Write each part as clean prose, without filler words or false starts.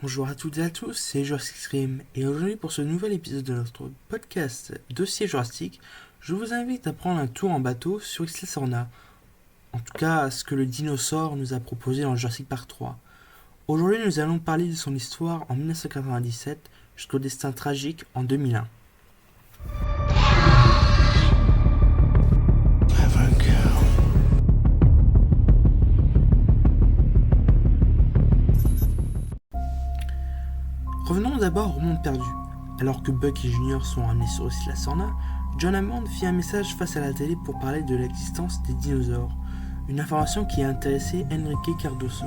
Bonjour à toutes et à tous, c'est Jurassic Stream et aujourd'hui pour ce nouvel épisode de notre podcast Dossier Jurassic, je vous invite à prendre un tour en bateau sur Isla Sorna. En tout cas, ce que le dinosaure nous a proposé dans Jurassic Park 3. Aujourd'hui, nous allons parler de son histoire en 1997 jusqu'au destin tragique en 2001. Revenons d'abord au monde perdu. Alors que Buck et Junior sont ramenés sur Isla Sorna, John Hammond fit un message face à la télé pour parler de l'existence des dinosaures, une information qui a intéressé Enrique Cardoso,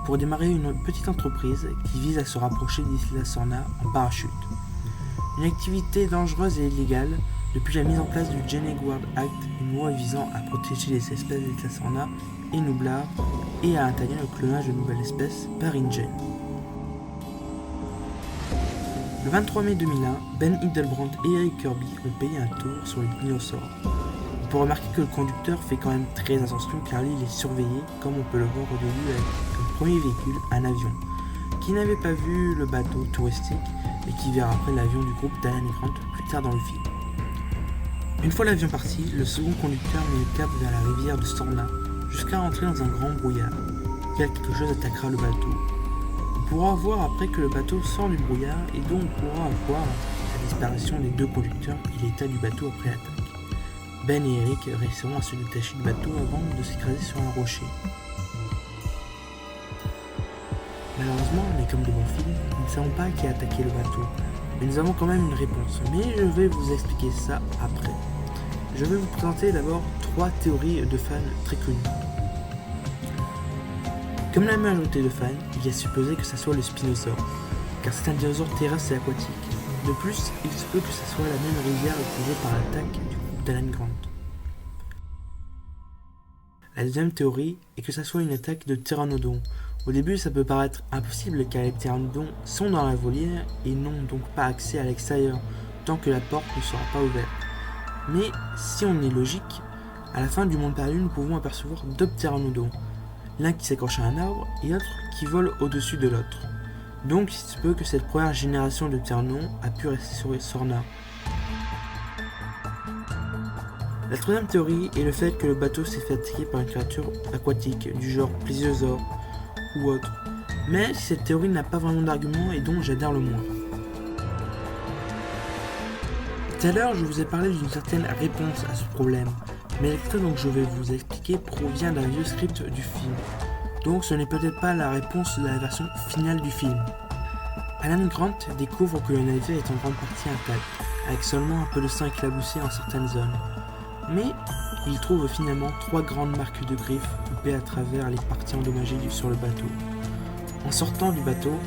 pour démarrer une petite entreprise qui vise à se rapprocher d'Isla Sorna en parachute. Une activité dangereuse et illégale depuis la mise en place du Genetic World Act, une loi visant à protéger les espèces d'Isla Sorna et Nublar et à interdire le clonage de nouvelles espèces par InGen. Le 23 mai 2001, Ben Hildebrand et Eric Kirby ont payé un tour sur les dinosaures. On peut remarquer que le conducteur fait quand même très attention car lui il est surveillé, comme on peut le voir au début avec le premier véhicule, un avion, qui n'avait pas vu le bateau touristique et qui verra après l'avion du groupe d'Alan Grant plus tard dans le film. Une fois l'avion parti, le second conducteur met le cap vers la rivière de Sorna jusqu'à entrer dans un grand brouillard. Quelque chose attaquera le bateau. On pourra voir après que le bateau sort du brouillard et donc on pourra voir la disparition des deux conducteurs et l'état du bateau après l'attaque. Ben et Eric réussiront à se détacher du bateau avant de s'écraser sur un rocher. Malheureusement, mais comme de bons films, nous ne savons pas qui a attaqué le bateau, mais nous avons quand même une réponse, mais je vais vous expliquer ça après. Je vais vous présenter d'abord 3 théories de fans très connues. Comme la majorité de fans, il est supposé que ce soit le Spinosaure, car c'est un dinosaure terrestre et aquatique. De plus, il se peut que ce soit la même rivière utilisée par l'attaque du groupe d'Alan Grant. La deuxième théorie est que ce soit une attaque de pteranodons. Au début, ça peut paraître impossible car les pteranodons sont dans la volière et n'ont donc pas accès à l'extérieur tant que la porte ne sera pas ouverte. Mais si on est logique, à la fin du monde perdu, nous pouvons apercevoir 2 pteranodons. L'un qui s'accroche à un arbre et l'autre qui vole au-dessus de l'autre. Donc il se peut que cette première génération de pteranodons a pu rester sur Sorna. La troisième théorie est le fait que le bateau s'est fait attaquer par une créature aquatique du genre plésiosaure ou autre. Mais cette théorie n'a pas vraiment d'argument et donc j'adhère le moins. Tout à l'heure je vous ai parlé d'une certaine réponse à ce problème. Mais l'extrait dont je vais vous expliquer provient d'un vieux script du film, donc ce n'est peut-être pas la réponse de la version finale du film. Alan Grant découvre que le navire est en grande partie intact, avec seulement un peu de sang éclaboussé en certaines zones. Mais il trouve finalement 3 grandes marques de griffes coupées à travers les parties endommagées sur le bateau. En sortant du bateau,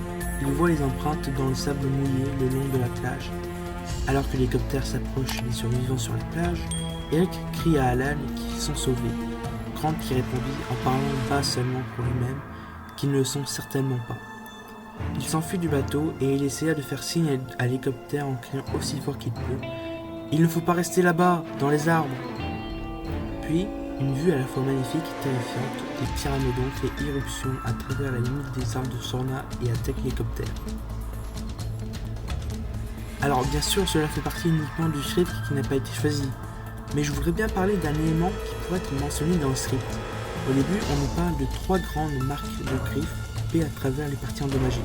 il voit les empreintes dans le sable mouillé le long de la plage. Alors que l'hélicoptère s'approche des survivants sur la plage, Eric crie à Alan qu'ils sont sauvés. Grant qui répondit en parlant bas seulement pour lui-même qu'ils ne le sont certainement pas. Il s'enfuit du bateau et il essaya de faire signe à l'hélicoptère en criant aussi fort qu'il peut. « Il ne faut pas rester là-bas, dans les arbres !» Puis, une vue à la fois magnifique et terrifiante, les pteranodons fait irruption à travers la limite des arbres de Sorna et attaquent l'hélicoptère. Alors bien sûr, cela fait partie uniquement du script qui n'a pas été choisi. Mais je voudrais bien parler d'un élément qui pourrait être mentionné dans le script. Au début, on nous parle de 3 grandes marques de griffes coupées à travers les parties endommagées.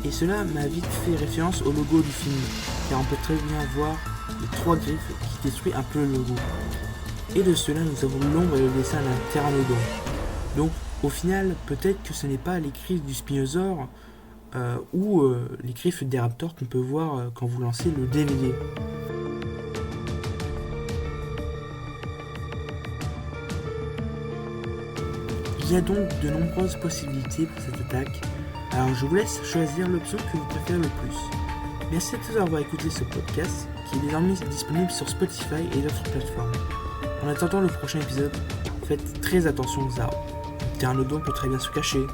Et cela m'a vite fait référence au logo du film, car on peut très bien voir les 3 griffes qui détruisent un peu le logo. Et de cela, nous avons l'ombre et le dessin d'un pteranodon. Donc, au final, peut-être que ce n'est pas les griffes du Spinosaure ou les griffes des raptors qu'on peut voir quand vous lancez le DVD. Il y a donc de nombreuses possibilités pour cette attaque, alors je vous laisse choisir l'option que vous préférez le plus. Merci à tous d'avoir écouté ce podcast, qui est désormais disponible sur Spotify et d'autres plateformes. En attendant le prochain épisode, faites très attention aux arbres. Un pteranodon peut très bien se cacher.